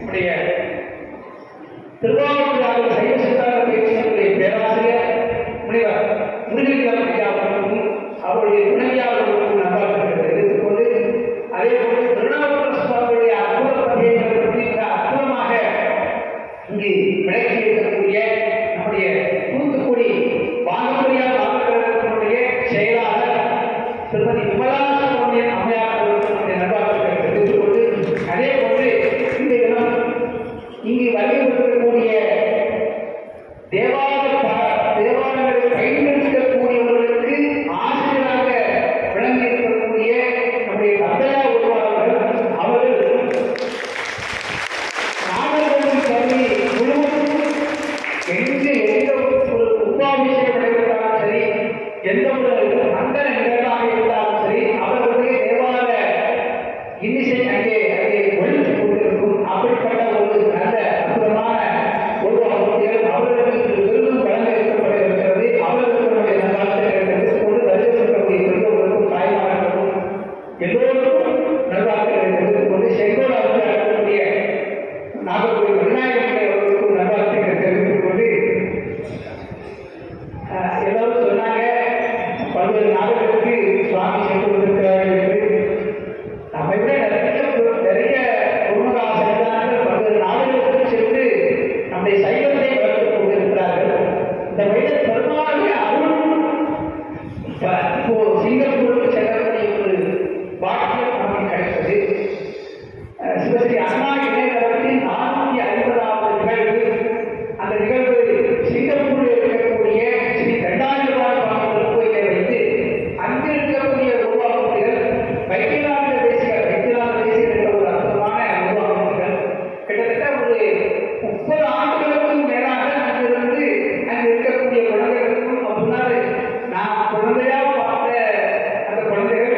நம்முடைய திருவாரூர் சைவ சித்தாந்த பயிற்சியினுடைய பேராசிரியர் முனைவர் முருகலிங்கம் ஐயா அவர்களுக்கும் அவருடைய துணைவியாளர்களுக்கும் நண்பர்கள் தெரிவித்துக் கொண்டு அதே போல திருநாவுக்கரசு சுவாமியுடைய அற்புத பதியங்களை பற்றி மிக அற்புதமாக இங்கு விளக்கி இருக்கக்கூடிய நம்முடைய தூத்துக்குடி வானொலியார் வானொலியினுடைய செயலாளர் திருமதி விமலா சுப்பிரமணியன் அம்மையார் அவர்களுடைய நண்பர்கள் தெரிவித்துக் கொண்டு அதே போன்று இந்த தினம் இங்கு வலியுறுத்தக்கூடிய தேவாலயங்களை பயன்படுத்தக்கூடியவர்களுக்கு ஆசிரியராக விளங்கி இருக்கக்கூடிய நம்முடைய தந்தையா உருவாளர்கள் அவர்கள் நாகர்கோவில் கல்வி முழுவதும் எந்த ஒரு உபாபிஷேகம் நடைபெற்றாலும் சரி எந்த ஒரு மந்திர நிகழ்வாக இருந்தாலும் சரி அவர்களுடைய தேவாலய இன்னிசை அங்கே ஒழித்து கொண்டிருக்கும். அப்படிப்பட்ட ஒரு நல்ல அற்புதமான ஒரு அவர்களுக்கு விருதும் வழங்க இருக்கப்பட இருக்கிறது. அவர்களுடைய நல்வாழ்த்துக்களை கொண்டு தரிசிக்கக்கூடிய பெற்றோர்களுக்கும் தாய்மார்களுக்கும் எல்லோருக்கும் நல்வாழ்த்துக்களை தெரிவித்துக் கொண்டு செங்கோல் அவர்கள் அடக்கக்கூடிய நாகர்கோவில் விநாயகர் அவர்களுக்கும் நல்வாழ்த்துக்களை தெரிவித்துக் கொண்டு எல்லாரும் சொன்னாங்க பல்வேறு நாடுகளுக்கு சுவாமி சென்று கொண்டிருக்கிறார்கள் என்று. நம்மை விட நிறைய குடும்பகாசர்கள் பல்வேறு நாடுகளுக்கு சென்று நம்முடைய சைவத்தை வளர்த்துக் கொண்டிருக்கிறார்கள். இந்த வயதில் பெரும்பாலும் அவரும் இப்போ சிங்கப்பூருக்கு செல்லக்கூடிய ஒரு பாக்கியம் நமக்கு கிடைத்தது. சிவஸ்ரீ அண்ணா இணையதளத்தின் 450வது நிகழ்வு. அந்த நிகழ்வு சிங்கப்பூரில் இருக்கக்கூடிய ஸ்ரீ தண்டாயுதபாணி சுவாமி திருக்கோயிலை வைத்து அங்கு இருக்கக்கூடிய உருவாக்கங்கள் வைத்தியநாத தேசிகர் என்ற ஒரு அற்புதமான உருவாக்கங்கள் கிட்டத்தட்ட ஒரு 30 ஆண்டுகளுக்கும் மேலாக அங்கிருந்து அங்கு இருக்கக்கூடிய குழந்தைகளுக்கும் முன்னாடி நான் குழந்தையாக பார்த்த அந்த குழந்தைகள்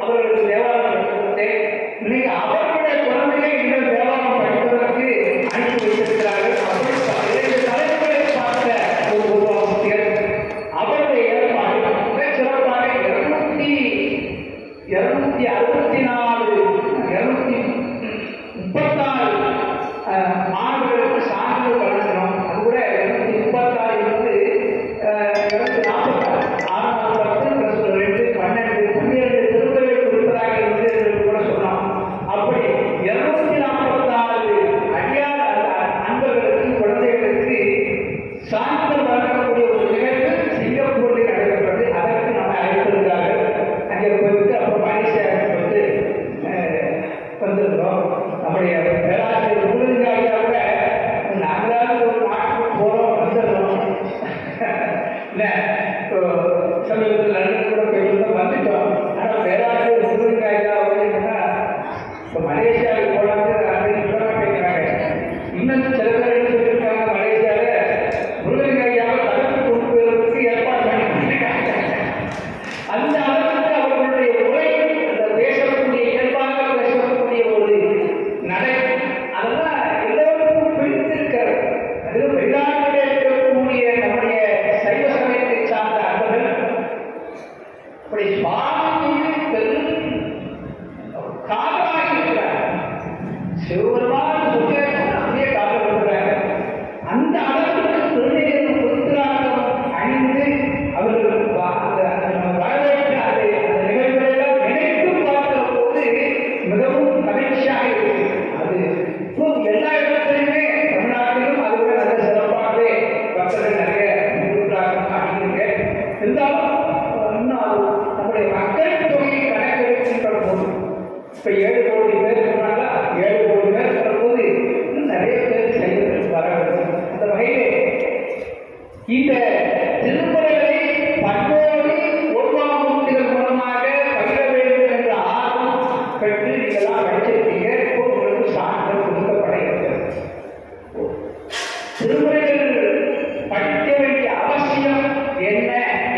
அவர்களுக்கு தேவாலயம் படித்தேன். இன்னைக்கு அவர்களுடைய குழந்தைகள் இன்னும் தேவாலயம் படிப்பதற்கு அனுப்பி வைத்திருக்கிறார்கள். அப்படி 2 தலைமுறை பார்த்த ஒரு உருவாக்கங்கள் அவருடைய ஏற்பாடு மிக சிறப்பாக 264 மாணவர்களுக்கு சான்றிதழ் வழங்கணும். அது கூட 236 வந்து 246 12 திருக்குறளை கொடுப்பதாக இருந்து கூட சொன்னோம். அப்படி 246 அடியார் அன்பர்களுக்கு குழந்தைகளுக்கு சான்றிதழ் வழங்கக்கூடிய ஒரு நிகழ்வு சிங்கப்பூரில் நடைபெற்றது. அதற்கு நம்ம அழைத்திருந்தார்கள். அங்கே போயிட்டு அப்புறம் மலேசியாவுக்கு வந்து வந்திருக்கிறோம். நம்முடைய பேராசிரியர் முருகலிங்க ஐயா கூட நாங்களாவது ஒரு நாட்டுக்கு போகிறோம் வந்துடுறோம் இல்லை சமீபத்தில் லண்டன் கூட போயிட்டு வந்துட்டோம். ஆனால் பேராசிரியர் முருகலிங்க ஐயா அப்படின்னா இப்போ மலேசியாவுக்கு போகலான்னு அப்படின்னு சொல்ல மாட்டேங்கிறாங்க. இன்னும் சில பேர் சொல்லியிருக்காங்க மலேசியாவில் முருகலிங்க ஐயாவை தடுத்து கொண்டு போவதற்கு ஏற்பாடு பண்ணிருக்காங்க. அந்த அளவுக்கு அவர்களுடைய உரை அந்த பேசக்கூடிய இயல்பாக பேசக்கூடிய ஒரு நடை அதெல்லாம் எல்லோருக்கும் பிடித்திருக்கிறது. அது வெளிநாட்டில் இருக்கக்கூடிய நம்முடைய சைவ சமயத்தை சார்ந்த அன்பர்கள் அப்படி சுவாமி பெரும் காதலாக இருக்கிறார். சிவபெருமான அப்படியே காதல் இருக்கிறாங்க. அந்த அளவுக்கு திருநீரும் புத்திராட்டம் அணிந்து அவர்களுக்கு வரவேற்று அந்த நிகழ்வுகளெல்லாம் நினைத்து பார்க்கிற போது மிகவும் மகிழ்ச்சியாக இருக்கு. அது இப்போ எல்லா இடத்துலையுமே தமிழ்நாட்டிலும் அது கூட நல்ல சிறப்பாகவே பக்தர்கள் நிறைய புத்திராட்டம் அணிங்க. இருந்தாலும் இன்னும் அது நம்முடைய மக்கள் தொகையை கணக்கெடுக்கின்ற போது இப்போ 7 கோடி பேர் சொன்னாங்களா, 7 கோடி பேர் சொல்லும்போது இன்னும் நிறைய பேர் செய்து வர வேண்டும். அந்த வகையிலே இந்த திருமுறைகளை பல்வேறு உருவாக்கங்கள் மூலமாக பகிர வேண்டும் என்ற ஆர்வம் பெற்று நீங்களாம் படிச்சிருக்கீங்க. இப்போ உங்களுக்கு சான்றிதழ் கொடுக்கப்பட இருக்கிறது. திருமுறைகள் படிக்க வேண்டிய அவசியம் என்ன,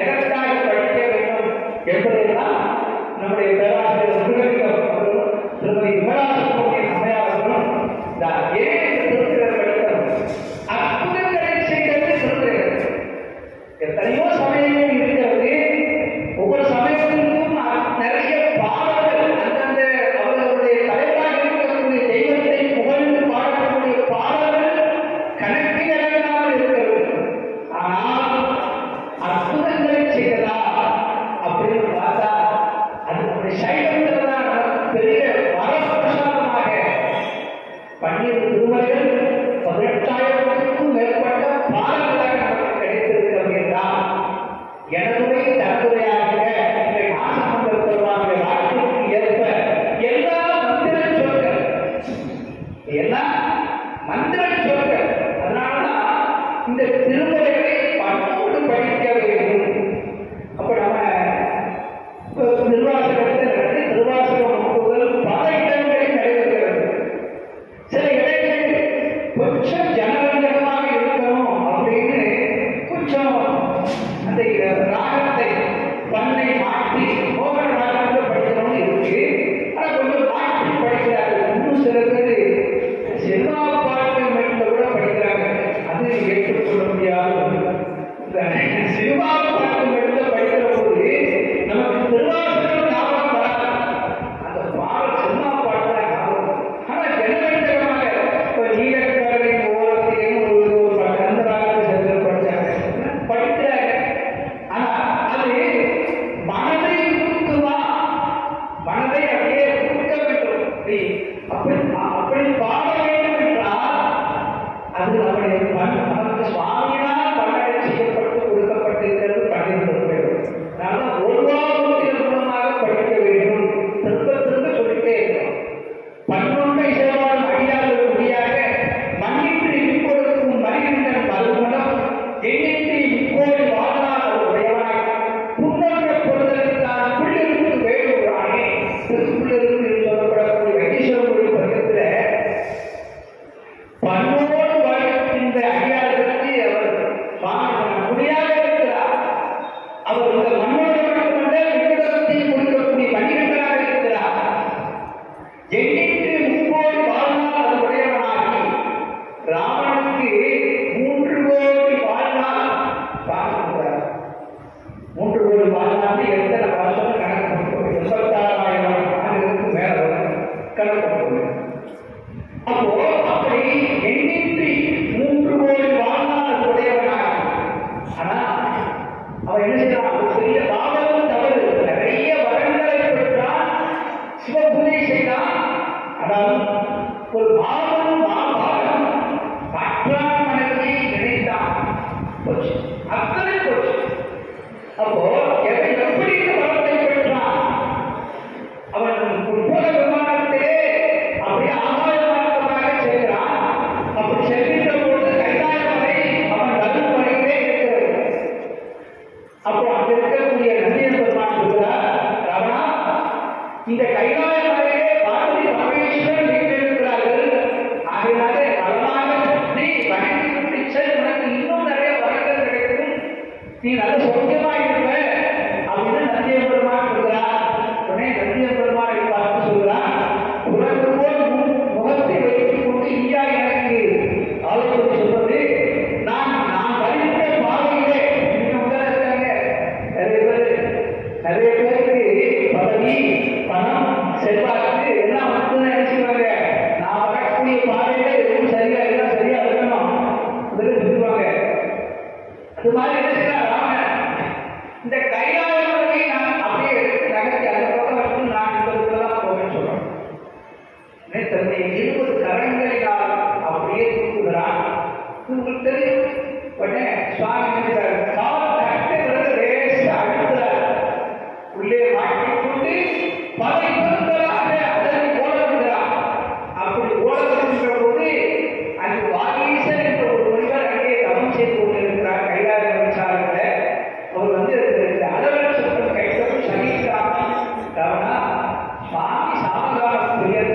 எதற்காக படிக்க வேண்டும் என்பதைதான் நம்முடைய பேராசிரியர் முருகலிங்கம் அவர்களும் திருமதி விமலா சுப்பிரமணியன் அம்மையார் அவர்களும் ஏன் திருக்குறள் படிக்கணும், அற்புதங்களை செய்கிறது திருக்குறள். அந்த திருமுறைகளை பன்னோடு படிக்க வேண்டும். அப்ப நம்ம திருவாசகத்தில் திருவாசகம் முதல் பல இடங்களில் நடைபெறுகிறது. சில இடங்களில் கொஞ்சம் ஜனரஞ்சகமாக இருக்கணும் அப்படின்னு கொஞ்சம் அந்த ராகத்தை பண்ணை மாற்றி மோகன ராகத்தில் படிக்கணும்னு இருக்கு. ஆனால் கொஞ்சம் மாற்றி படிக்கிறார்கள். இன்னும் சில பேர் செல்வா பாட்டு மெட்டில் கூட படிக்கிறாங்க. அது ஏற்றுக்கொள்ள முடியாது. செல்வா பாட்டு மெட்டில் படிக்கிற போது நமக்கு திருவாசகம் ஞாபகம் வராது. அந்த பாடல் செல்வா பாட்டு தான் ஞாபகம். ஆனால் ஜனரஞ்சகமாக இப்போ நீலக்கடலின் ஓரத்தையும் ஒரு அந்த ராகத்தை சென்று படிக்கிறாங்க. ஆனால் அது மனதை ஊக்குவா, மனதை அப்படியே ஊக்க வேண்டும். அப்படி பாட வேண்டும் என்றால் அது நம்முடைய நமக்கு சுவாமியினால் பண்ணடை செய்யப்பட்டு கொடுக்கப்பட்டிருக்கிறது. பண்ணிருக்க வேண்டும். அதனால ஒருவாரத்தின் மூலமாக படிக்க வேண்டும். திரும்ப திரும்ப சொல்லிட்டே இருக்கோம். பன்னொன்றை சேவாடும் அடியார்கள் முடியாக மண்ணின்றி விற்பொழுக்கும் மனிதன் மறுமணம் எண்ணின்றி விற்போடு வாழ்நாள் உடையவனாய் புன்னன்ற பொருளுக்கான புள்ளிருக்கு வேடுவானே. புள்ளிருக்கு சொல்லப்படக்கூடிய வைத்தீஸ்வரனுடைய பக்கத்தில் பன்னோடு வாழ்கின்ற அடியார்களுக்கு அவர் முடியாக இருக்கிறார். அவர் இந்த மண்ணோடு மட்டுமல்ல விக்கிரகத்தையும் கொடுக்கக்கூடிய மனிதர்களாக இருக்கிறார். எண்ணிட்டு முப்போடு வாழ்நாள் அது உடையவனாகி ராவணனுக்கு 3 கோடி வாழ்நாள் பார்க்கிறார். 3 கோடி வாழ்நாள் எத்தனை வருஷம் கணக்கு போட்டு 86,000 ஆண்டுகளுக்கு மேல கணக்கு போட்டு அப்போ அப்படி எண்ணின்றி 3 கோடி வாழ்நாள் உடையவனாகி. ஆனா அவன் என்ன செய்யறான்? ஒரு பெரிய பாவமும் தவறு, நிறைய வரங்களை பெற்றான், சிவபூஜை செய்தான். ஆனால் ஒரு பாவம் மாபாகம் காற்றான் மனதை நினைத்தான், போச்சு, அத்தனை போச்சு. அப்போ எப்படி வரத்தை பெற்றான்? அவன் உட்புற விமானத்திலே அப்படியே ஆகாய மார்க்கமாக செல்கிறான். அப்படி செல்கின்ற பொழுது கைலாய மலை அவன் நடுமலையிலே இருக்கிறது. அப்போ அங்க இருக்கக்கூடிய நந்தியன் பெருமான் சொல்கிறார், ராவணா, இந்த கைலாய மலையிலே பார்வதி பரமேஸ்வரன் வீட்டிருக்கிறார்கள். ஆகையினாலே நலமாக சுற்றி வணங்கி விட்டு செல், உனக்கு இன்னும் நிறைய வரங்கள் கிடைக்கும், நீ நல்ல சௌக்கியமாக இருப்ப அப்படின்னு நந்தியன் பெருமான் சொல்கிறார். உடனே நந்தியன் பெருமானை பார்த்து சொல்கிறார், உனக்கு போல் முகத்தை வைத்துக் கொண்டு ஐயா எனக்கு ஆலோசனை சொல்வது, நான் வருகின்ற பாதையிலே நீங்க முதல்ல இருக்காங்க நிறைய பேருக்கு பதவி, பணம், செல்வாக்கு எல்லாம் வந்து நினைச்சுவாங்க. நான் வரக்கூடிய பாதையில எதுவும் சரியா எல்லாம் சரியா இருக்கணும் முதல்ல சொல்லுவாங்க. அது மாதிரி என்ன செய்யலாம் ராமன், இந்த கைலாய மலையை நான் அப்படியே எடுத்து நகர்த்தி அந்த பக்கம் வச்சு நான் இந்த தான் போவேன்னு சொல்றேன். தன்னை 20 கரங்களினால் அப்படியே தூக்குகிறான். உங்களுக்கு தெரியும், உடனே சுவாமி அடுக்கிறார், உள்ளே மாட்டிக்கொண்டு பலை பெருந்தலாக அதனை ஓட விடுகிறார். அப்படி ஓட விடுகின்ற போது அந்த வாகீசன் என்ற ஒரு முனிவர் அங்கே தவம் செய்து கொண்டிருக்கிறார். கைலாய மலைச்சாரத்தில் அவர் வந்து அளவற்ற சொற்கள் கைத்தவும் சகிக்கிறாமல் ராவணா, சுவாமி சாமகானம் பெயர்,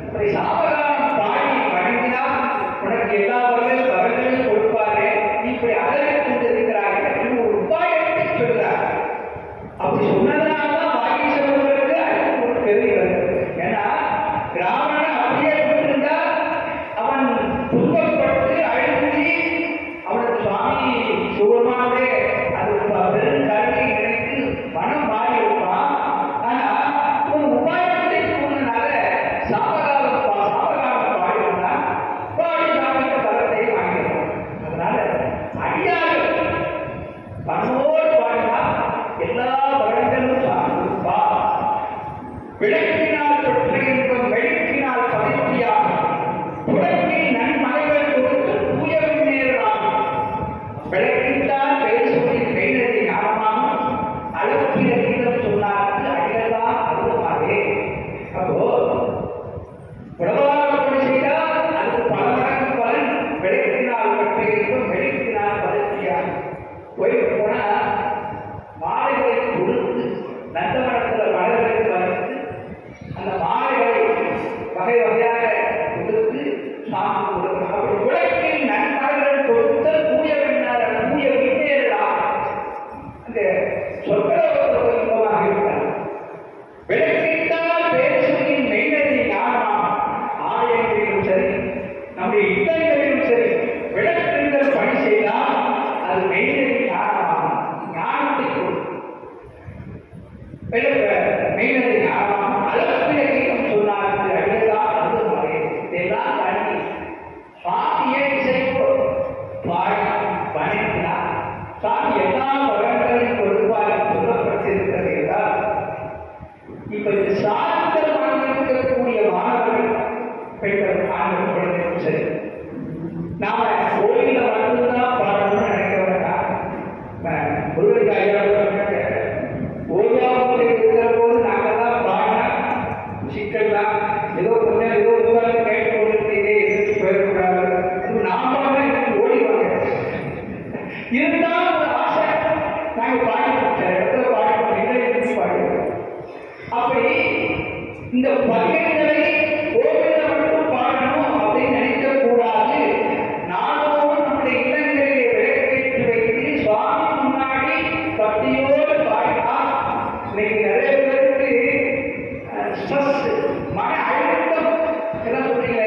அப்படி சாமகானம் பாடி வணங்கினால் உனக்கு எல்லா வரங்களையும் கொடுப்பார். இல்லங்களிலும் சரி விளக்குங்கள் பணி செய்தால் அது மெய்நெறி ஞானமாகும். ஞானத்தை மெய்நெறி ஞானமாகும். அளப்பிய கீதம் சொன்னார்கள் அடியதான் அது முறை இதெல்லாம் பண்ணி சுவாமியே இசைப்போ பாடி பணிக்கிறார். சுவாமி எல்லா பலன்களையும் கொடுப்பார் சொல்லப்பட்டிருக்கிறது என்றால் இப்ப இந்த சாஸ்திரமாக இருக்கக்கூடிய மாணவர்கள் பெண்கள் ஆண்கள் குழந்தைகளும் சரி நாம கோயில மட்டும்தான் பாடணும்னு நினைக்கிறவங்க ஓய்வாக இருக்கிற போது நாங்கள் தான் பாடினா சிக்கல் தான் ஏதோ கொஞ்சம் ஏதோ உட்கார்ந்து கேட்டு கொண்டிருக்கீங்க எதிர்த்து போயிடக்கூடாது நாம ஓடிவாங்க இருந்தாலும் ஒரு ஆசை நாங்கள் பாடிப்போம் சில இடத்துல பாடிப்போம் எங்களை பாடிப்போம். அப்படி இந்த பதிகங்களை கோவில மட்டும் பாடணும் அப்படின்னு நினைக்க கூடாது. நானும் நம்முடைய இல்லங்களிலே விளக்கேற்றி வைத்து சுவாமி முன்னாடி பக்தியோடு பாடினா இன்னைக்கு நிறைய பேருக்கு ஸ்ட்ரெஸ் மன அழுத்தம் எல்லாம் சொல்றீங்க.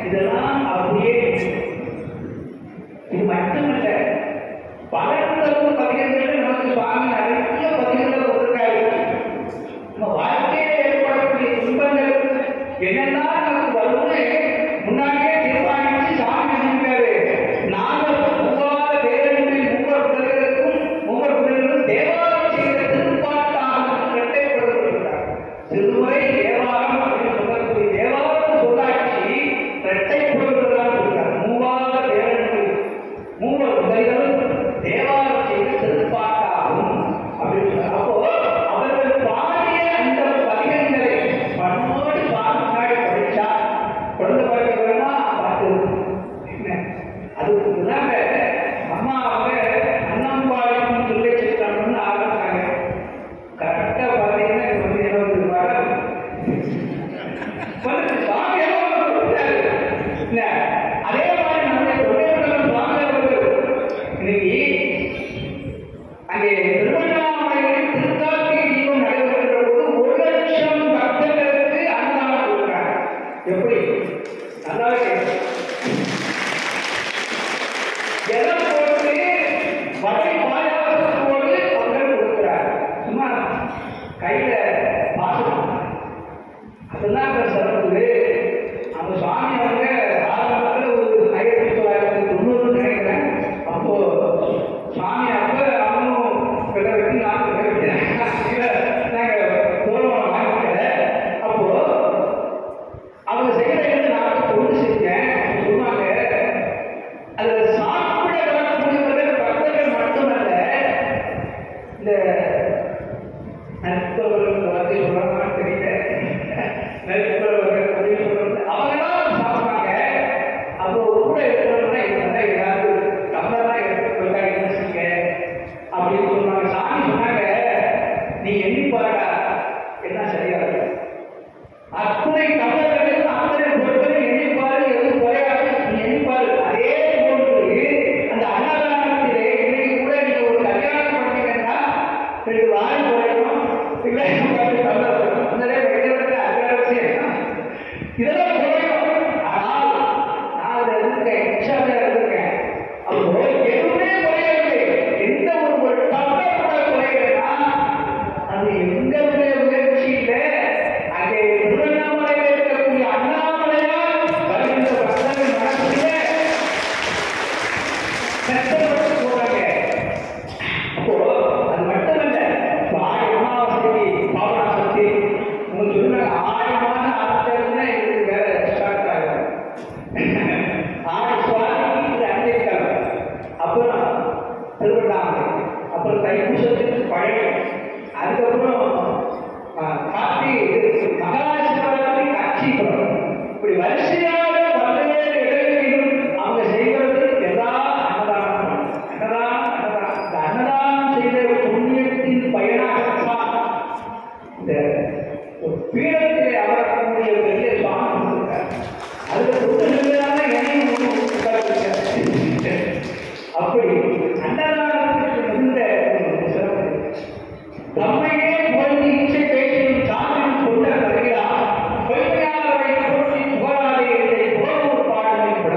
இதெல்லாம் அப்படியே இது மட்டுமல்ல பலரும் பதிகங்கள் நமக்கு சுவாமி நிறைய பதிகங்களை கொடுக்கிறாரு. நம்ம வாழ்க்கையில ஏற்படக்கூடிய துன்பங்கள் என்னெல்லாம் நமக்கு வரும்னு முன்னாடியே தீர்மானிச்சு சாமி செஞ்சிருக்காரு. நாங்கள் மூவாத வேதனை மூவர் புதர்களுக்கும் தேவாரம் செய்த திருப்பாட்டாக இரட்டை கொடுத்திருக்கிறார். திருமுறை தேவாரம் அப்படின்னு சொல்லக்கூடிய தேவாரம் சொல்லாட்சி இரட்டை கொடுக்கிறதா சொல்றார். மூவாத வேதனை மூவர் புதர்களும் தேவாரம் செய்த திருப்பாட்டாகும் அப்படின்னு சொல்றார். அப்போ அவர்கள் பாடிய அந்த பதிகங்களை பண்ணோடு சுவாமி முன்னாடி படிச்சா குழந்தை பாட்டினா பார்த்து அதுக்கு முன்னாங்க அம்மா அவங்க அண்ணம்பாளையம் சொல்லி வச்சிருக்காங்கன்னு ஆரம்பிச்சாங்க. கரெக்டா பார்த்தீங்கன்னா இது வந்து 20 பாடம் சுவாமி அதே மாதிரி நம்முடைய தொழில்கள் சுவாமி இன்னைக்கு அங்கே திருவண்ணாமலையில் திருக்கார்த்திகை தீபம் நடைபெறுகிற போது 1,00,000 பக்தர்களுக்கு அன்னதானம் கொடுக்கிறாங்க. எப்படி நல்லாவே எதை போட்டு வடை பாயாசத்தோடு அவர்கள் கொடுக்கிறார். சும்மா கையில பாசம் அதெல்லாம் சிறப்பு. அந்த சுவாமி அவங்க ஆரம்பத்தில் ஒரு 1990 நினைக்கிறேன். அப்போ சுவாமி அப்ப அவனும் விலை வெட்டி நான் விலை வெட்டினேன். நாங்கள் தோழம் வாங்கிக்கல. அப்போ அவங்க செய்யறது நான் கொண்டு செஞ்சேன் சொன்னாங்க. அதில் சாப்பிட வரக்கூடியவர்கள் பக்தர்கள் மட்டுமல்ல, இந்த நற்பவர்கள் வந்து சொல்றாங்கன்னு தெரியல, நற்பவர்கள் அப்படின்னு சொல்றது அவங்களாம் சாப்பிட்றாங்க. அப்போ கூட இருக்கிறவங்க இவங்க ஏதாவது தமிழெல்லாம் எடுத்துக்கொண்டா என்ன செய்ய அப்படின்னு சொன்னாங்க. சாமி சொன்னாங்க, நீ எண்ணி பாருடா என்ன சரியா இருக்கு. அத்துணை தமிழர்கள் அத்தனை பொருட்கள் எண்ணிப்பாரு எதுவும் குறையாது. நீ எண்ணிப்பாரு. அதே போன்று அந்த அன்னதானத்திலே இன்னைக்கு கூட நீங்க ஒரு கல்யாணம் பண்ணீங்கன்னா 2 வாரம் குறையணும். இதெல்லாம் குறையும். ஆனால் நான் அதில் இருக்கேன், எக்ஸ்ட்ரா இருக்கேன். அப்போ எதுவுமே குறையவில்லை. எந்த ஒரு தமிழர் கூட குறையலைன்னா அது எங்களுடைய முயற்சியில அங்கே திருவண்ணாமலையில் இருக்கக்கூடிய அண்ணாமலையால் வருகின்ற பக்தர்கள் மனசிலே கஷ்டப்பட்டு போறாங்க. அப்போ அது மட்டுமல்ல, அமாவாசைக்கு பாவனாசக்தி உங்களுக்கு சொன்னாங்க 1000 ஆட்கள்னா இதுக்கு வேற ஸ்டார்ட் ஆகும். 6 சுவாமிக்கு அன்றைக்காலம், அப்புறம் திருவண்ணாமலை, அப்புறம் தைப்பூசத்துக்கு பழனி, அதுக்கப்புறம் மகாசிவராத்திரி காட்சிபுரம். இப்படி வரிசையாக பல்வேறு இடங்களிலும் அவங்க செய்வது எல்லா அன்னதானம். இந்த அன்னதானம் செய்த புண்ணியத்தின் பயனாகத்தான் இந்த பீடத்திலே அமரக்கூடிய பெரிய சுவாமி கொடுத்தார். அதுக்கு புத்தகங்களான எண்ணையும் அப்படி அன்னதானத்துக்கு மிகுந்த சிறப்பு. தம்மையே போற்றி இச்சை பேச்சிலும் சாமியும் கொண்ட வருகிறார். பொய்மையாளரை போற்றி புகழாதே இதை புகழூர் பாடலை விட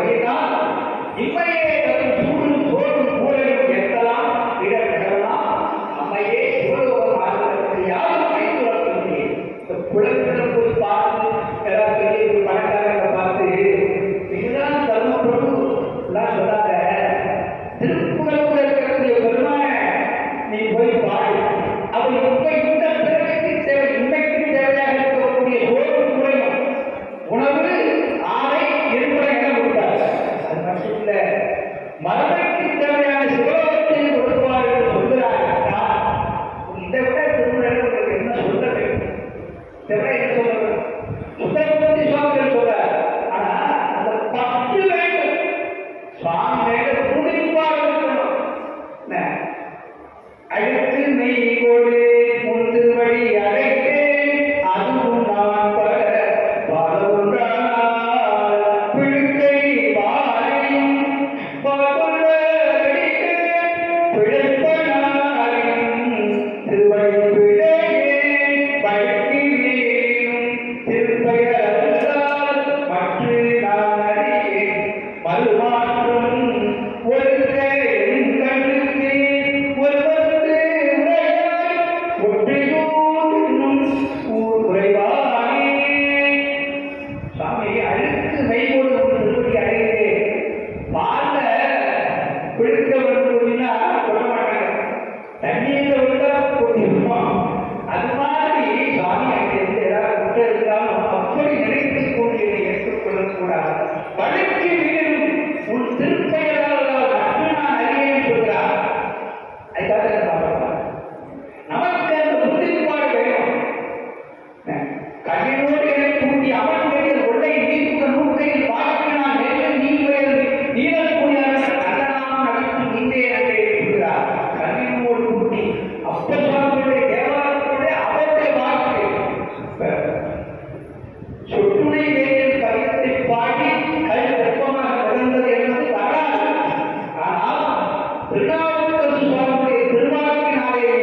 எடுக்க வேண்டும் அப்படின்னா சொல்ல மாட்டாங்க, தண்ணீர்ல விட்டா கொட்டிருப்போம். அது மாதிரி சுவாமி அங்கிருந்து ஏதாவது விட்டு இருந்தாலும் அப்படி நினைத்துக் கொண்டு என்னை ஏற்றுக்கொள்ளக் கூடாது. பழிக்கு வீடும் உன் திருப்பெயரால் மட்டும் நான் அறியேன் சொல்கிறார். அதுக்காக நமக்கு அந்த உறுதிப்பாடு வேணும். கண்ணினோடு என்னை கூட்டி அவன் பெயர் உள்ளே நீர்க்க நூற்கையில் வாழ்க்கையினால் நெல்ல நீர் நீரக்கூடியார் நல்லநாமம் நடித்து நீந்தே என்று சொல்கிறார். கண்ணினோடு கூட்டி அப்பசாமியுடைய தேவாலயத்துடைய அவருடைய வாழ்க்கை சொட்டுணை வேலில் கவியத்தை பாடி கல் வெப்பமாக நடந்தது என்பது வராது. ஆனால் திருநாவுக்கரசு சுவாமியுடைய திருவாக்கினாலேயே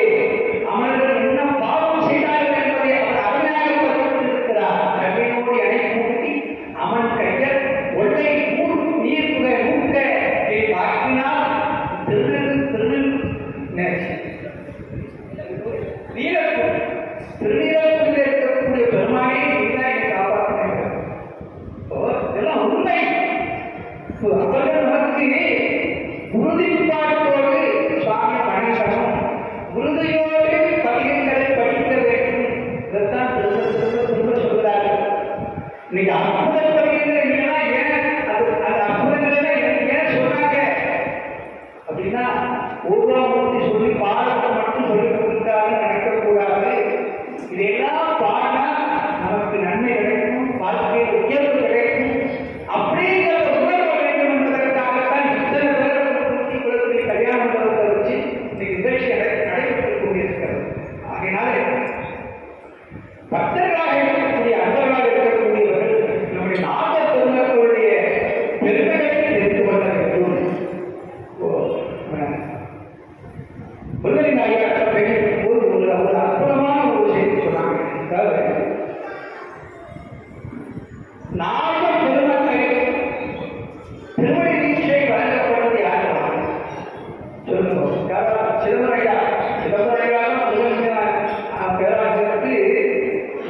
அவர்கள் என்ன பாவம் செய்தார்கள் என்பதை அவர் அருமையாக பதிவிட்டிருக்கிறார். கண்ணினோடு எடை கூட்டி அவன் கையில் ஒன்றை நீர் புகை ஊக்க வாக்கினால் திருநீரத்தில் இருக்கக்கூடிய பெருமானே நீதான் என்னை காப்பாற்றினார்கள். இதெல்லாம் உண்மை. அவர்கள் நமக்கு உறுதிப்பாட்டோடு சுவாமி பணிசனும் உறுதியோடு பதிகங்களை படிக்க வேண்டும். இதைத்தான் திரும்ப சொல்கிறார்கள். இன்னைக்கு அற்புத பதிகங்கள் இல்லைன்னா ஏன் அது அற்புதங்களை ஏன் சொன்னாங்க அப்படின்னா ஊர்வாமூர்த்தி சொல்லி பாடத்தை மட்டும் சொல்லி கொடுத்தாலும் நினைக்கக்கூடாது. இதெல்லாம் பாடினா நமக்கு நன்மை கிடைக்கும், வாழ்க்கையில் உயர்வு கிடைக்கும் அப்படிங்கிற உணர்வு வேண்டும் என்பதற்காகத்தான் இத்தனை பேரை குளத்தில் கல்யாண மண்டபத்தை வச்சு இந்த நிகழ்ச்சி நடைபெற்றுக் கொண்டிருக்கிறது. ஆகையினால பக்தர்களாக இருக்கக்கூடிய அன்பர்களாக இருக்கக்கூடியவர்கள் நம்முடைய நாட்ட பெருமக்களுடைய பெருமைகளை தெரிந்து கொள்ள வேண்டும். முருகனின் ஐயா போது ஒரு அற்புதமான ஒரு செய்தி சொன்னாங்க. நாட்ட பெருமக்கள் திருமண தீட்சை வழங்கப்படுவது யாருதான் சொல்லுங்க. சிதம்பரையா பேராசிரியருக்கு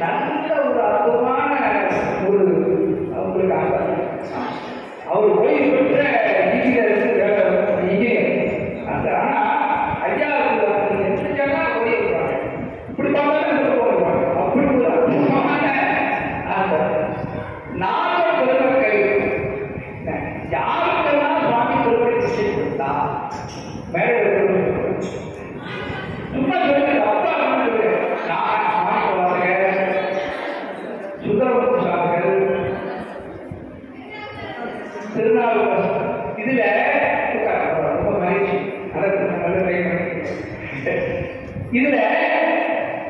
நல்ல ஒரு அற்புதமான ஒரு அவங்களுக்கு அவர் ஓய்வு பெற்ற இன்ஜினியர். ஆனா ஐயா என்ன ஓய்வுறாங்க இப்படி பார்த்தாலும் போடுவாங்க. அப்படி ஒரு அற்புதமான நாக பெருமக்கள் யாருக்கெல்லாம் சுவாமி பெருமை நிச்சயம் கொடுத்தா மேல சும்மா சொல்லுங்க. அப்பா சுந்தரமூர்த்தி சுவாமிகள் திருநாவுக்கரசு இதுல ரொம்ப மகிழ்ச்சி. இதுல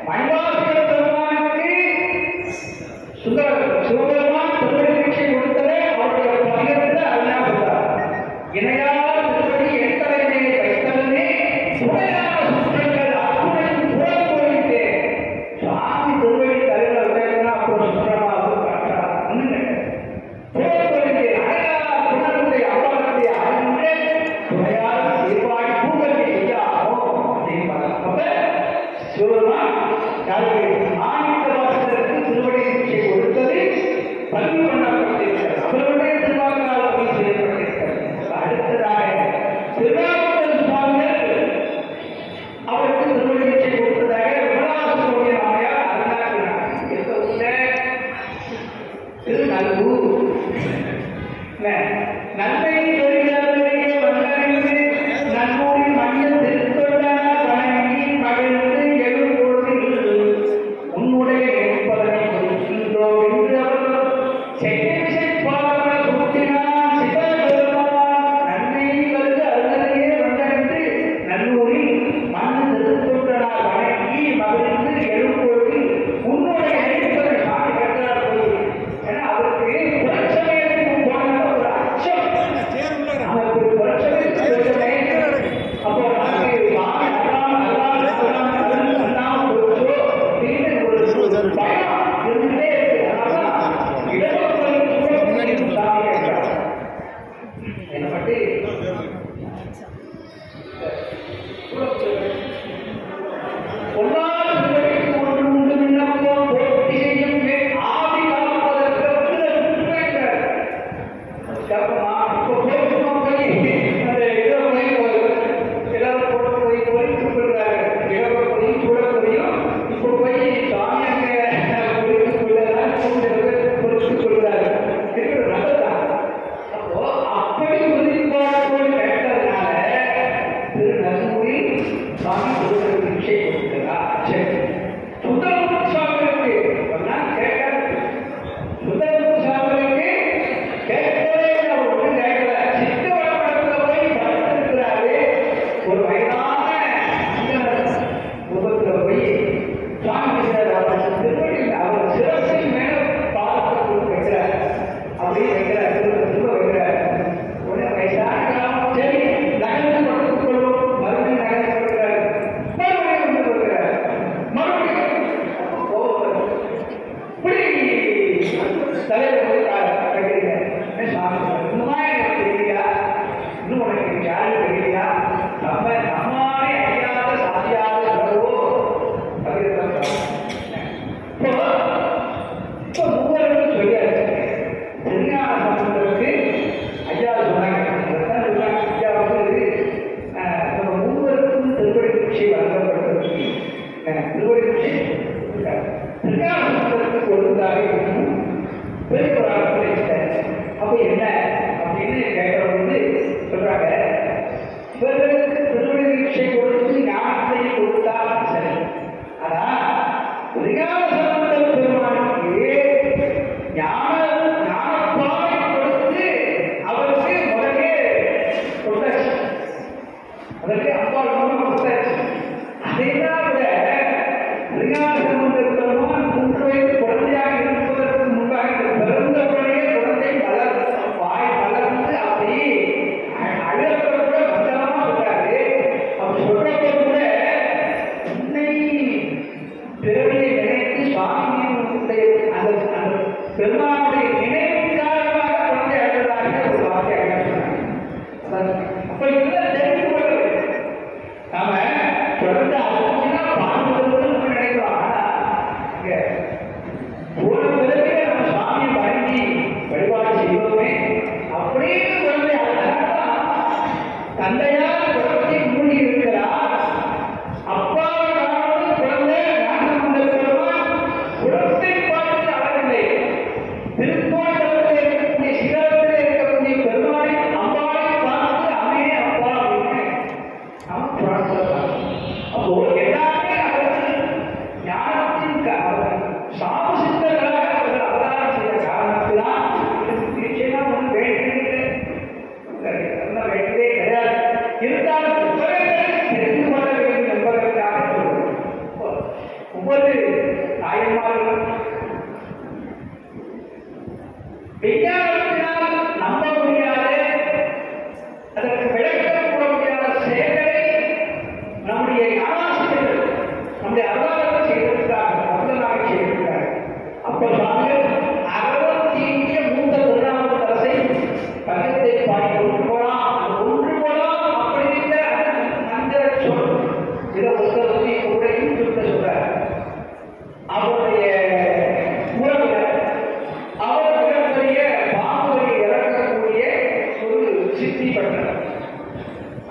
மணிவாசகர் பெருமானுக்கு சிவபெருமான் திருவடி தீட்சை கொடுத்ததை அவருடைய பதிகத்தில் அருமையாக கொடுத்தார். இணையார் திருவடி எத்தனை வைத்தவனே துணையான சுற்றங்கள் அத்துணைக்கு புறம் போயிட்டு சுவாமி திருவடி தலைவர் விளையாடுனா அப்புறம் சுற்றமாக காட்டுறார். ஒண்ணுங்க புறம் போயிட்டு அடையாள துணருடைய அவ்வாறுடைய அறிவுரை துணையார் தீர்வாய் பூங்கல் செய்யாகும் அப்படின்னு பாடி ஒன்று போலாம், ஒன்று போலாம் அப்படிங்கிற மந்திர சொல் இதை புத்தகத்தை கூட யூடியூப்ல சொல்றாரு. அவருடைய உறவுகள் அவர் மிகப்பெரிய பாம்புகளை இறக்கக்கூடிய ஒரு சித்தி பண்றார்.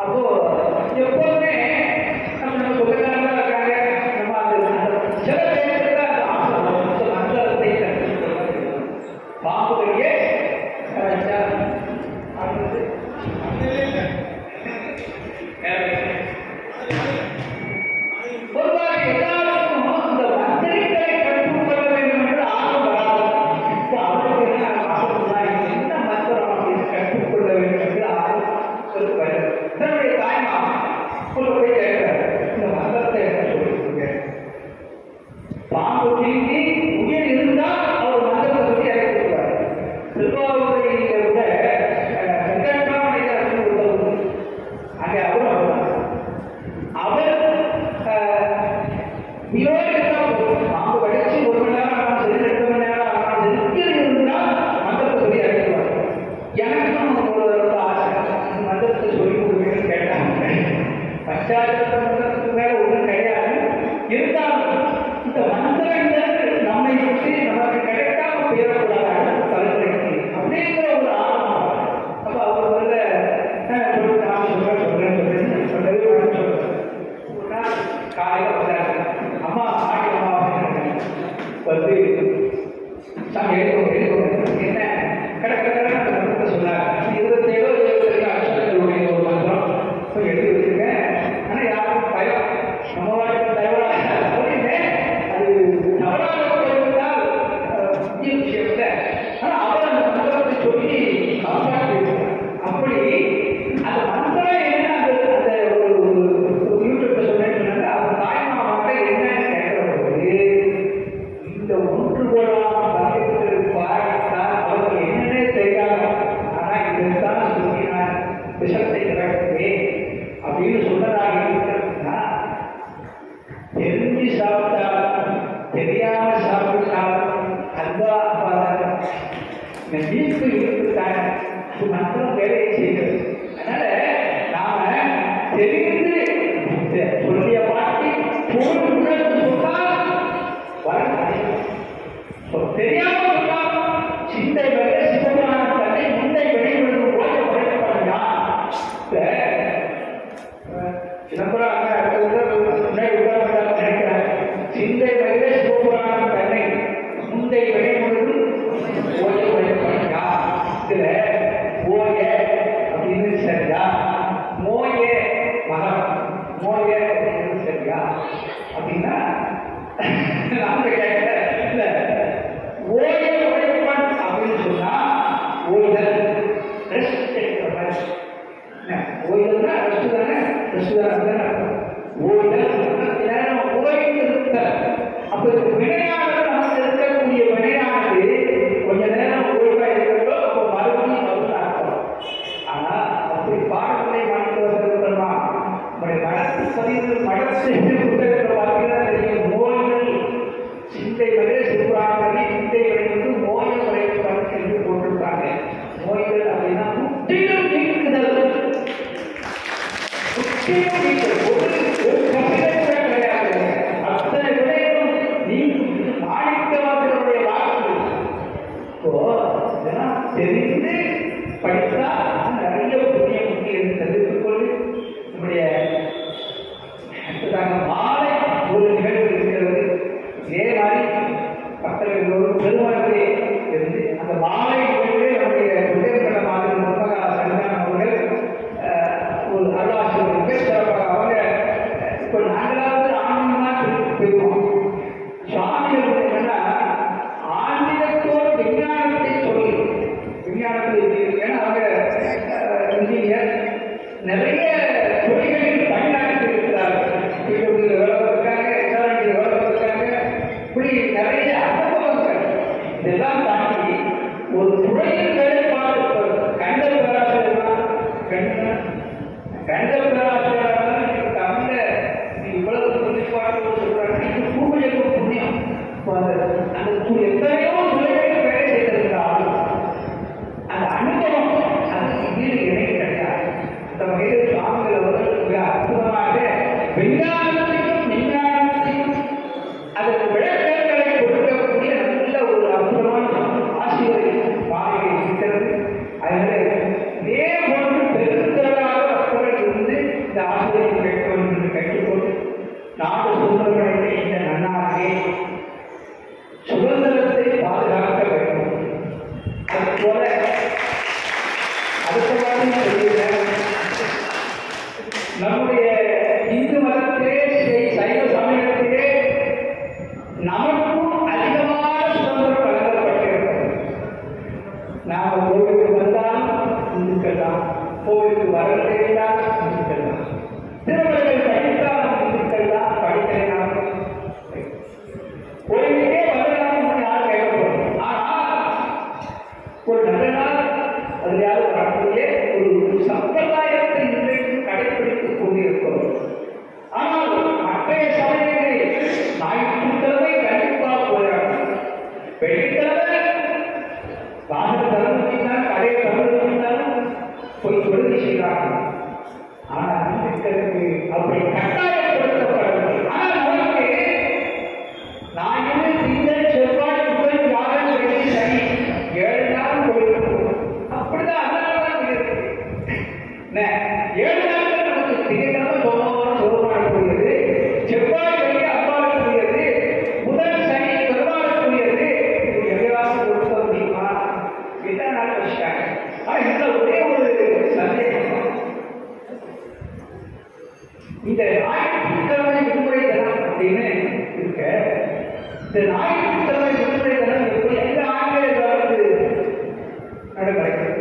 அப்போ எப்போதுமே நம்ம சொல்லுறாங்க இருக்காங்க, நம்ம அந்த சில பேருக்கு அந்த ஆசை மந்திரத்தை பாம்புகளையே பொதுவாக எல்லாருக்கும் இந்த மந்திரிகளை கற்றுக்கொள்ள வேண்டும் என்று ஆர்வம் வராது. இப்போ அவருக்கு என்ன ஆசைப்படுறா, என்ன மந்திரம் அப்படின்னு கற்றுக்கொள்ள வேண்டும் என்று ஆர்வம் சொல்லுவார். தன்னுடைய தாய்மா போய் கேட்கிறார், இந்த மந்திரத்தை என்ன சொல்லிருக்கீங்க? பாம்பு தீங்கி உயிர் இருந்தால் அவர் மந்திரத்தை பற்றி அறிவிக்கிறார். திருவாரூரை விட அங்கே அவர் பாம்பு கடிச்சு 1 மணி நேரம் ஆனாலும் சரி, 2 மணி நேரம் ஆனாலும் சரி, உயிர் இருந்தால் மந்திரத்தை பற்றி அறிவிக்கிறார். எனக்கும் ஒரு ஆசை, மந்திரத்தை சொல்லிக் கொடுக்கணும்னு கேட்டாங்க. பஞ்சாயத்து மந்திரத்துக்கு மேல ஒன்றும் கிடையாது. இருந்தாலும் இந்த மந்திரங்கள் நம்மை பற்றி நமக்கு கிடைக்காம போயிடக்கூடாது தலைமுறைக்கு அப்படிங்கிற ஒரு ஆர்வம். அப்போ அவர் வந்து காலையில் வந்தாங்க, அம்மா ஆடி அம்மா வந்து சாமி எடுக்கணும் என்ன கிடக்கிறத மந்திரத்தை சொன்னாங்க. 27 அக்ஷரங்களுடைய ஒரு மந்திரம் போய் எடுத்து வச்சிருக்கேன். ஆனால் யாருக்கும் பயம், நம்ம வாழ்க்கை தயவலாக அப்படின்னு அது தவறாக போயிருந்தால் முக்கிய விஷயம் இல்லை. ஆனால் அவர் அந்த மந்திரத்தை சொல்லி காப்பாற்றியிருக்கிறார். அப்படி அந்த மந்திரம் என்ன அந்த ஒரு யூடியூப்ல சொன்னாங்க. அவர் தாய்மாமாட்ட என்னன்னு கேட்கிறபோது இந்த ஒன்று போலாம் பாடித்தான் அவருக்கு என்னன்னே தெரியாது. ஆனால் இதுதான் சொல்லி நான் விஷத்தை கிடக்குவேன் அப்படின்னு சொன்னதாக இருக்கிறதுனா, தெரிஞ்சு சாப்பிட்டாலும் தெரியாம சாப்பிட்டாலும் அல்வா அப்பாதான் நீக்கு இருக்குதானே மந்திரம் வேலையை செய்கிறது. அதனால நாம தெரிந்து சொல்லிய பாட்டி பொருள் சொன்னால் தெரியாம சொன்னால் சிந்தை வகை சிவமான தன்னை முந்தை வெளிவரும் போது உழைக்கப்படுகிறான். சிதம்பரம் நினைக்கிறார், சிந்தை வகை சிவபுராண தன்னை முந்தை வெளிவரும் ஓய உழைக்கப்படுகிறான். இதுல ஓய அப்படின்னு சரியா, மோய மகம் மோய அப்படின்னு சரியா அப்படின்னா நாம கேட்கல. இல்ல ஓய உழைப்பான் அப்படின்னு சொன்னா ஓய்தல், ரெஸ்ட் எடுக்கிற மாதிரி. ஓய்தல்னா ரெஸ்ட் தானே, ரெஸ்ட் தானே ஓய்தல் நேரம் ஓய்ந்து இருத்தல். அப்ப வினையாளர் நமக்கு இருக்கக்கூடிய வினையானது கொஞ்ச நேரம் ஓய்வா இருக்கட்டும், அப்போ மறுபடியும் மறுநாட்டம். ஆனா அப்படி பாடத்தை மாற்றி வந்திருக்கிறோமா, நம்முடைய மனசு பதிவு மனசு புத்தகத்தை பார்த்தீங்கன்னா தெரியும். நோய்கள் சிந்தை வரை சிவராமணி சிந்தை வரை நோய் உழைப்பு என்று போட்டிருக்காங்க. நோய்கள் அப்படின்னா முற்றிலும் நீக்குதல், முற்றிலும் நீக்குதல். ஒரு கவிதை கூட கிடையாது. அத்தனை விடையும் நீங்க மாணிக்கவாசனுடைய வாக்கு. இப்போ இதெல்லாம் தெரிந்து படித்தா நிறைய புதிய முக்கியம் தெரிவித்துக் கொண்டு நம்முடைய மாலை ஒரு நிகழ்வு இருக்கிறது. இதே மாதிரி பக்தர்கள் ஒரு பெருமளவிலே இருந்து அந்த மாலை நிகழ்வே நம்முடைய புத்தகப்பட்ட மாதிரி முருகா சன்னிதானம் அவர்கள் ஒரு அருளாசிரியர் மிக சிறப்பாக அவங்க இப்போ நாங்களாவது ஆன்மீகமா பெறுவோம். சுவாமிகள் என்னன்னா ஆன்மீகத்தோடு விஞ்ஞானத்தை சொல்லி விஞ்ஞானத்தை ஏன்னா அவங்க இன்ஜினியர் நிறைய துறைகளில் தமிழ்நாட்டில் இருக்கிறார்கள். இருக்காங்க, இருக்காங்க, இப்படி நிறைய அனுபவங்கள். இதெல்லாம் தாண்டி ஒரு துறையில் வேலைப்பாடு கண்டல் பேராசிரியர் கண்டல் பேராசிரியர் தமிழ இவ்வளவு புண்ணியப்பாடு சொல்றாங்க. பூமிக்கு புண்ணியம் அந்த எத்தனையோ துறைகளில் வேலை செய்திருக்கிறார்கள். அந்த அனுபவம் அதுக்கு அந்த வகையில் சுவாமிகள் அவர்கள் மிக அற்புதமாக விஞ்ஞானத்தையும் விஞ்ஞானத்தையும் அதற்கு விளக்கங்களை கொடுக்கக்கூடிய நல்ல ஒரு அற்புதமான ஆசிரியரை பாதையை இருக்கிறது. அதனால இதே போன்று பெருந்தராக மக்கள் இருந்து இந்த ஆசிரியை கேட்க வேண்டும் என்று கேட்டுக்கொண்டு நாடு சுதந்திரத்தை இந்த நன்னாகே சுதந்திரத்தை பாதுகாக்க வேண்டும். அதுபோல அடுத்த மாதிரி சொல்லுகிறேன், நம்முடைய இந்து மதத்திலே சைவ சமயத்திலே நமக்கும் அதிகமான சுதந்திரம் வழங்கப்பட்டிருக்கிறது. நாம் கோவிலுக்கு வந்தாலும் இந்துக்கள் தான், கோவிலுக்கு வரலாம் இந்துக்கள் தான், திருமணங்கள் படித்தாலும் இந்துக்கள் தான், படிக்கலாம் கோயிலுக்கே வரலாம் யார் கேட்கப்படும். ஆனால் ஒரு நல்ல நாள் அது யாரும் வரக்கூடிய ஒரு சம்பிரதாயத்தை இன்றைக்கு கடைபிடித்துக் கொண்டிருக்கிறோம். ஆனால் மற்றைய சமயங்களில் ஞாயிற்றுக்கிழமை கண்டிப்பாக போயிடணும், வெள்ளிக்கிழமை வாகன தரமுடிந்தால் கடை தரமுடிந்தாலும் போய் தொழுகை செய்கிறார்கள். ஆனால் இன்றைக்கு அப்படி கட்டாயப்படுத்தப்படவில்லை. ஆனால் நமக்கு ஞாயிறு திங்கள் செவ்வாய் புதன் வியாழன் வெள்ளி சனி 7 நாள் போயிருக்கும். அப்படிதான் அதனாலதான் இருக்கு. 7 நாட்கள் நமக்கு திங்கட்கிழமை சோகமானக்கூடியது, செவ்வாய் வெள்ளி அப்பாடக்கூடியது, புதன் சனி பெருமாளக்கூடியது. இது எவ்வளவு கொடுக்க முடியுமா? எத்தனை நாள் வச்சுட்டாங்க. ஆனா இதுல ஒரே ஒரு சந்தேகம், இந்த ஞாயிற்றுக்கிழமை விடுமுறை தினம் அப்படின்னு இருக்க, இந்த ஞாயிற்றுக்கிழமை விடுமுறை தினம் எப்படி எந்த ஆண்டில் ஏதாவது நடக்கிறது?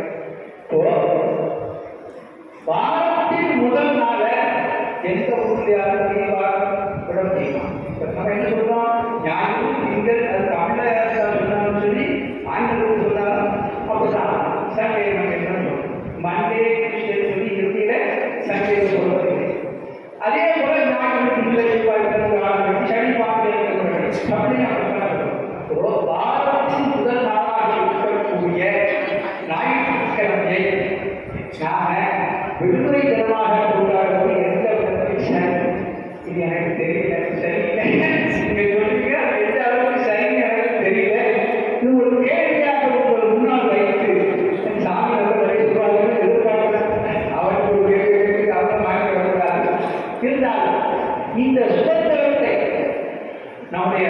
இப்போ வாரத்தின் முதல் நாள எந்த ஊர்லையாவது விட முடியுமா? நம்ம என்ன சொல்றோம், ஞாயிறு திங்கள், அது தமிழ சொன்னாலும் சொல்லி ஆங்கிலம் சொன்னாலும் அப்படிதான். சண்டே நம்ம என்ன சொல்றோம், மண்டே டியூஸ்டே சொல்லி இறுதியில சண்டே சொல்றது. அதே போல ஞாயிறு திங்கள் செவ்வாய் சனி பாம்பே வாரத்தின் முதல் நாளாக இருக்கக்கூடிய ஞாயிற்றுக்கிழமையை நாம விடுமுறை தினமாக கொண்டாடுவது எந்த விதத்தில் இது எனக்கு தெரியல. சரியில்லை, நீங்க சொல்லுங்க எந்த அளவுக்கு சரின்னு எனக்கு தெரியல. இது ஒரு கேள்வியாக உங்கள் முன்னால் வைத்து சாமி அவர்களை சொல்வார்கள் எதிர்பார்க்கிறேன். அவருக்கு ஒரு கேள்வி அவரை மாற்றி வரக்கூடாது. இருந்தாலும் இந்த சுதந்திரத்தை நம்முடைய